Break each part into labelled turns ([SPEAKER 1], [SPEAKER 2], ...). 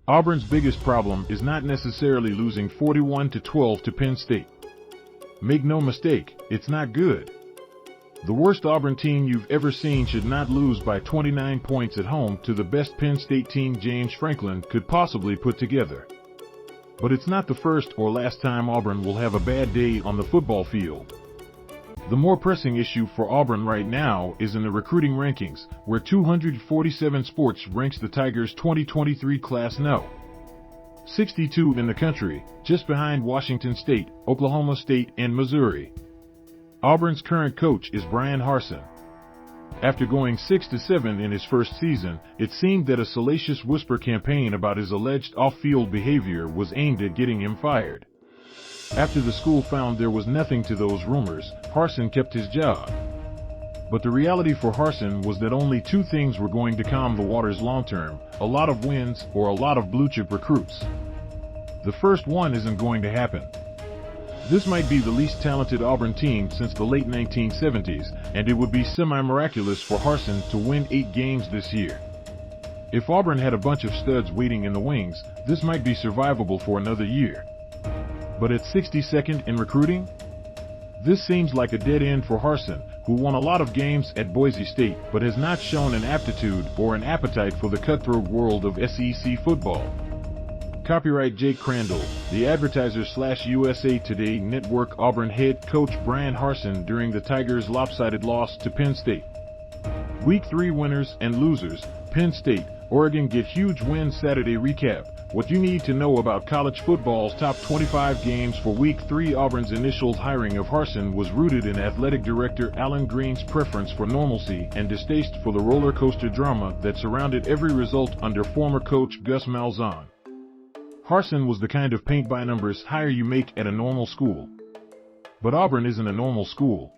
[SPEAKER 1] Auburn's biggest problem is not necessarily losing 41-12 to Penn State. Make no mistake, it's not good. The worst Auburn team you've ever seen should not lose by 29 points at home to the best Penn State team James Franklin could possibly put together. But it's not the first or last time Auburn will have a bad day on the football field. The more pressing issue for Auburn right now is in the recruiting rankings, where 247 Sports ranks the Tigers' 2023 class No. 62 in the country, just behind Washington State, Oklahoma State, and Missouri. Auburn's current coach is Bryan Harsin. After going 6-7 in his first season, it seemed that a salacious whisper campaign about his alleged off-field behavior was aimed at getting him fired. After the school found there was nothing to those rumors, Harsin kept his job. But the reality for Harsin was that only two things were going to calm the waters long-term: a lot of wins or a lot of blue-chip recruits. The first one isn't going to happen. This might be the least talented Auburn team since the late 1970s, and it would be semi-miraculous for Harsin to win 8 games this year. If Auburn had a bunch of studs waiting in the wings, this might be survivable for another year. But at 62nd in recruiting? This seems like a dead end for Harsin, who won a lot of games at Boise State but has not shown an aptitude or an appetite for the cutthroat world of SEC football. Copyright Jake Crandall, the Advertiser/USA Today Network Auburn head coach Bryan Harsin during the Tigers' lopsided loss to Penn State. Week 3 winners and losers: Penn State, Oregon get huge win Saturday recap. What you need to know about college football's top 25 games for Week 3. Auburn's initial hiring of Harsin was rooted in athletic director Allen Greene's preference for normalcy and distaste for the roller coaster drama that surrounded every result under former coach Gus Malzahn. Harsin was the kind of paint-by-numbers hire you make at a normal school. But Auburn isn't a normal school.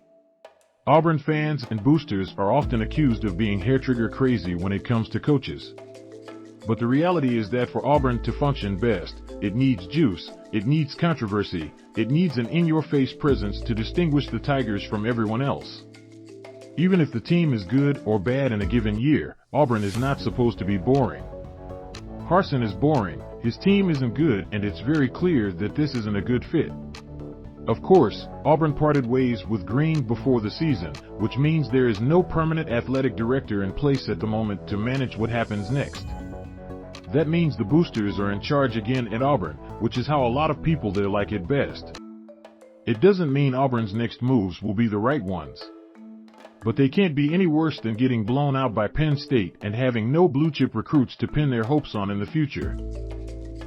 [SPEAKER 1] Auburn fans and boosters are often accused of being hair-trigger crazy when it comes to coaches. But the reality is that for Auburn to function best, it needs juice, it needs controversy, it needs an in-your-face presence to distinguish the Tigers from everyone else. Even if the team is good or bad in a given year, Auburn is not supposed to be boring. Harsin is boring, his team isn't good, and it's very clear that this isn't a good fit. Of course, Auburn parted ways with Greene before the season, which means there is no permanent athletic director in place at the moment to manage what happens next. That means the boosters are in charge again at Auburn, which is how a lot of people there like it best. It doesn't mean Auburn's next moves will be the right ones. But they can't be any worse than getting blown out by Penn State and having no blue-chip recruits to pin their hopes on in the future.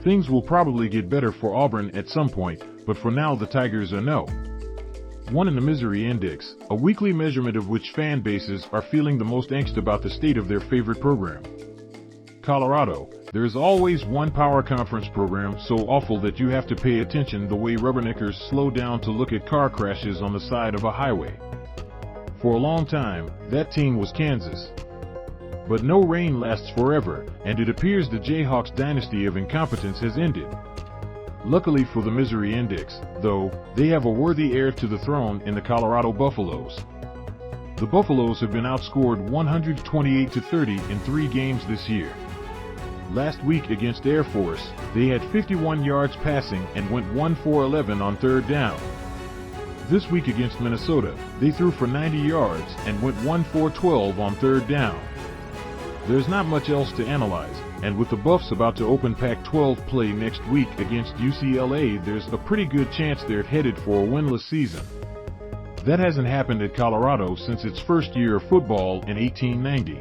[SPEAKER 1] Things will probably get better for Auburn at some point, but for now the Tigers are no. 1 in the Misery Index, a weekly measurement of which fan bases are feeling the most angst about the state of their favorite program. Colorado, there is always one power conference program so awful that you have to pay attention the way rubberneckers slow down to look at car crashes on the side of a highway. For a long time, that team was Kansas. But no rain lasts forever, and it appears the Jayhawks' dynasty of incompetence has ended. Luckily for the Misery Index, though, they have a worthy heir to the throne in the Colorado Buffaloes. The Buffaloes have been outscored 128-30 in 3 games this year. Last week against Air Force, they had 51 yards passing and went 1-for-11 on 3rd down. This week against Minnesota, they threw for 90 yards and went 1-for-12 on 3rd down. There's not much else to analyze, and with the Buffs about to open Pac-12 play next week against UCLA, there's a pretty good chance they're headed for a winless season. That hasn't happened at Colorado since its first year of football in 1890.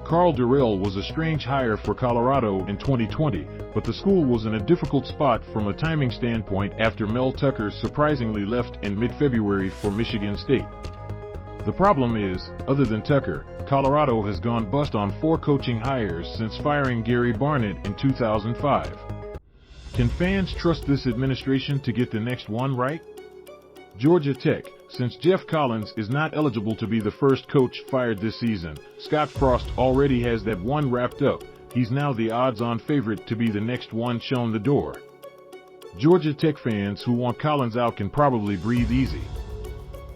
[SPEAKER 1] Karl Dorrell was a strange hire for Colorado in 2020, but the school was in a difficult spot from a timing standpoint after Mel Tucker surprisingly left in mid-February for Michigan State. The problem is, other than Tucker, Colorado has gone bust on 4 coaching hires since firing Gary Barnett in 2005. Can fans trust this administration to get the next one right? Georgia Tech, since Geoff Collins is not eligible to be the first coach fired this season, Scott Frost already has that one wrapped up. He's now the odds-on favorite to be the next one shown the door. Georgia Tech fans who want Collins out can probably breathe easy.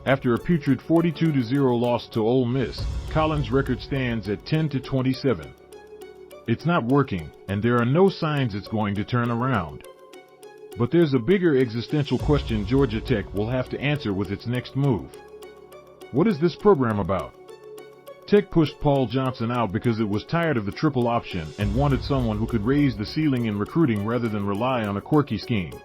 [SPEAKER 1] After a putrid 42-0 loss to Ole Miss, Collins' record stands at 10-27. It's not working, and there are no signs it's going to turn around. But there's a bigger existential question Georgia Tech will have to answer with its next move. What is this program about? Tech pushed Paul Johnson out because it was tired of the triple option and wanted someone who could raise the ceiling in recruiting rather than rely on a quirky scheme.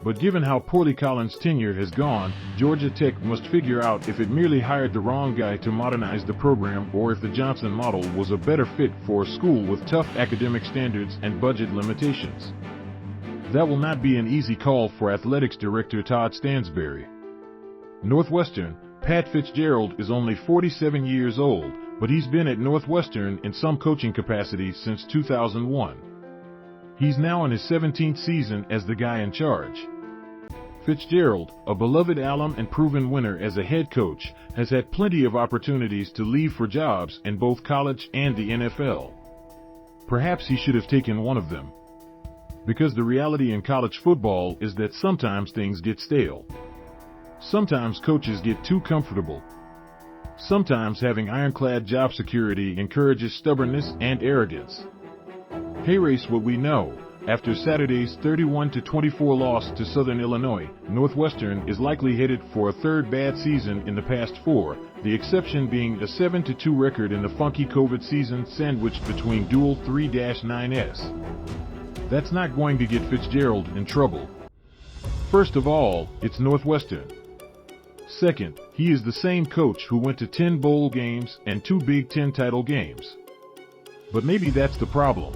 [SPEAKER 1] But given how poorly Collins' tenure has gone, Georgia Tech must figure out if it merely hired the wrong guy to modernize the program or if the Johnson model was a better fit for a school with tough academic standards and budget limitations. That will not be an easy call for athletics director Todd Stansbury. Northwestern, Pat Fitzgerald is only 47 years old, but he's been at Northwestern in some coaching capacity since 2001. He's now in his 17th season as the guy in charge. Fitzgerald, a beloved alum and proven winner as a head coach, has had plenty of opportunities to leave for jobs in both college and the NFL. Perhaps he should have taken one of them. Because the reality in college football is that sometimes things get stale. Sometimes coaches get too comfortable. Sometimes having ironclad job security encourages stubbornness and arrogance. Hey, race what we know. After Saturday's 31-24 loss to Southern Illinois, Northwestern is likely headed for a third bad season in the past four, the exception being a 7-2 record in the funky COVID season sandwiched between dual 3-9s. That's not going to get Fitzgerald in trouble. First of all, it's Northwestern. Second, he is the same coach who went to 10 bowl games and 2 Big Ten title games. But maybe that's the problem.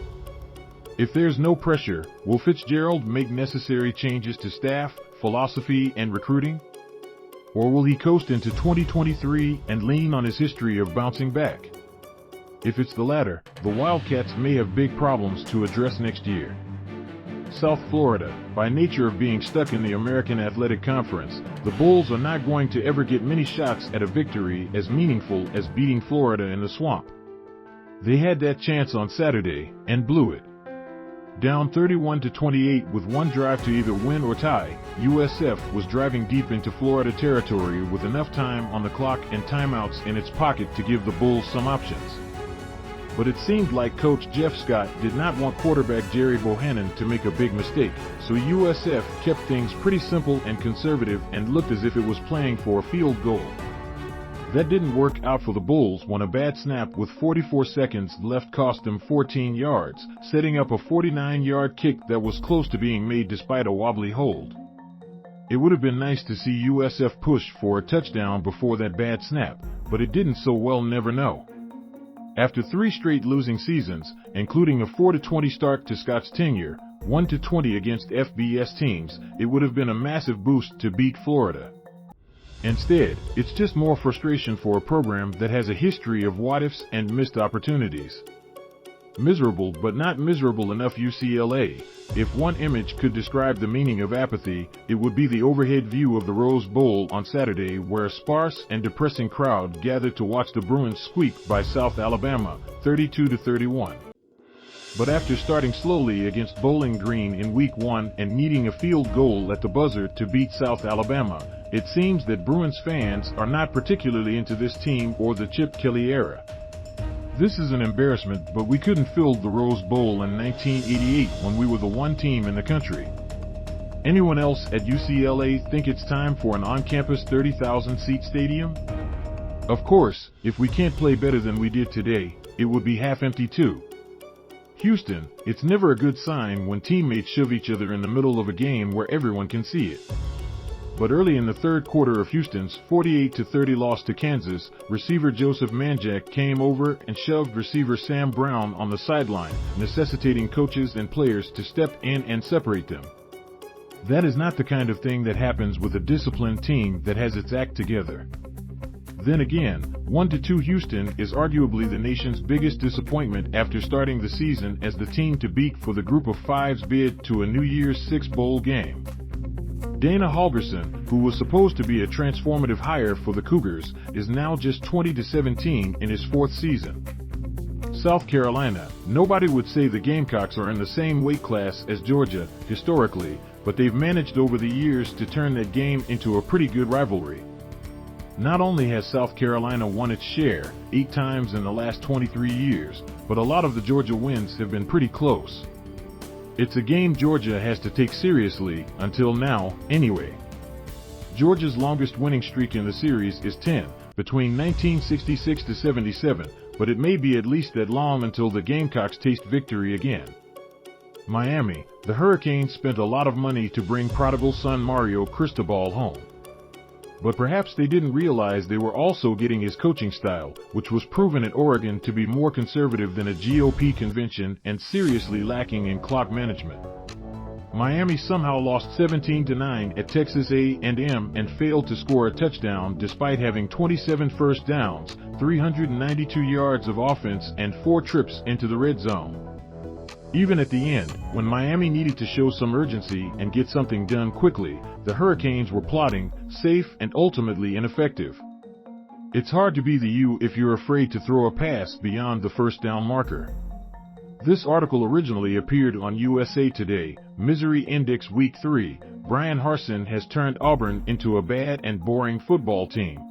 [SPEAKER 1] If there's no pressure, will Fitzgerald make necessary changes to staff, philosophy, and recruiting? Or will he coast into 2023 and lean on his history of bouncing back? If it's the latter, the Wildcats may have big problems to address next year. South Florida, by nature of being stuck in the American Athletic Conference, the Bulls are not going to ever get many shots at a victory as meaningful as beating Florida in the Swamp. They had that chance on Saturday and blew it. Down 31-28 with one drive to either win or tie, USF was driving deep into Florida territory with enough time on the clock and timeouts in its pocket to give the Bulls some options. But it seemed like coach Jeff Scott did not want quarterback Jerry Bohannon to make a big mistake, so USF kept things pretty simple and conservative and looked as if it was playing for a field goal. That didn't work out for the Bulls when a bad snap with 44 seconds left cost them 14 yards, setting up a 49-yard kick that was close to being made despite a wobbly hold. It would have been nice to see USF push for a touchdown before that bad snap, but it didn't, so we'll never know. After 3 straight losing seasons, including a 4-20 start to Scott's tenure, 1-20 against FBS teams, it would have been a massive boost to beat Florida. Instead, it's just more frustration for a program that has a history of what-ifs and missed opportunities. Miserable but not miserable enough UCLA. If one image could describe the meaning of apathy, it would be the overhead view of the Rose Bowl on Saturday, where a sparse and depressing crowd gathered to watch the Bruins squeak by South Alabama, 32-31. But after starting slowly against Bowling Green in Week 1 and needing a field goal at the buzzer to beat South Alabama, it seems that Bruins fans are not particularly into this team or the Chip Kelly era. This is an embarrassment, but we couldn't fill the Rose Bowl in 1988 when we were the one team in the country. Anyone else at UCLA think it's time for an on-campus 30,000-seat stadium? Of course, if we can't play better than we did today, it would be half empty too. Houston, it's never a good sign when teammates shove each other in the middle of a game where everyone can see it. But early in the third quarter of Houston's 48-30 loss to Kansas, receiver Joseph Manjack came over and shoved receiver Sam Brown on the sideline, necessitating coaches and players to step in and separate them. That is not the kind of thing that happens with a disciplined team that has its act together. Then again, 1-2 Houston is arguably the nation's biggest disappointment after starting the season as the team to beat for the Group of Five's bid to a New Year's Six bowl game. Dana Holgorsen, who was supposed to be a transformative hire for the Cougars, is now just 20-17 in his 4th season. South Carolina, nobody would say the Gamecocks are in the same weight class as Georgia, historically, but they've managed over the years to turn that game into a pretty good rivalry. Not only has South Carolina won its share 8 times in the last 23 years, but a lot of the Georgia wins have been pretty close. It's a game Georgia has to take seriously, until now, anyway. Georgia's longest winning streak in the series is 10, between 1966 to 77, but it may be at least that long until the Gamecocks taste victory again. Miami, the Hurricanes spent a lot of money to bring prodigal son Mario Cristobal home. But perhaps they didn't realize they were also getting his coaching style, which was proven at Oregon to be more conservative than a GOP convention and seriously lacking in clock management. Miami somehow lost 17-9 at Texas A&M and failed to score a touchdown despite having 27 first downs, 392 yards of offense, and 4 trips into the red zone. Even at the end, when Miami needed to show some urgency and get something done quickly, the Hurricanes were plodding, safe, and ultimately ineffective. It's hard to be the U if you're afraid to throw a pass beyond the first down marker. This article originally appeared on USA Today, Misery Index Week 3. Bryan Harsin has turned Auburn into a bad and boring football team.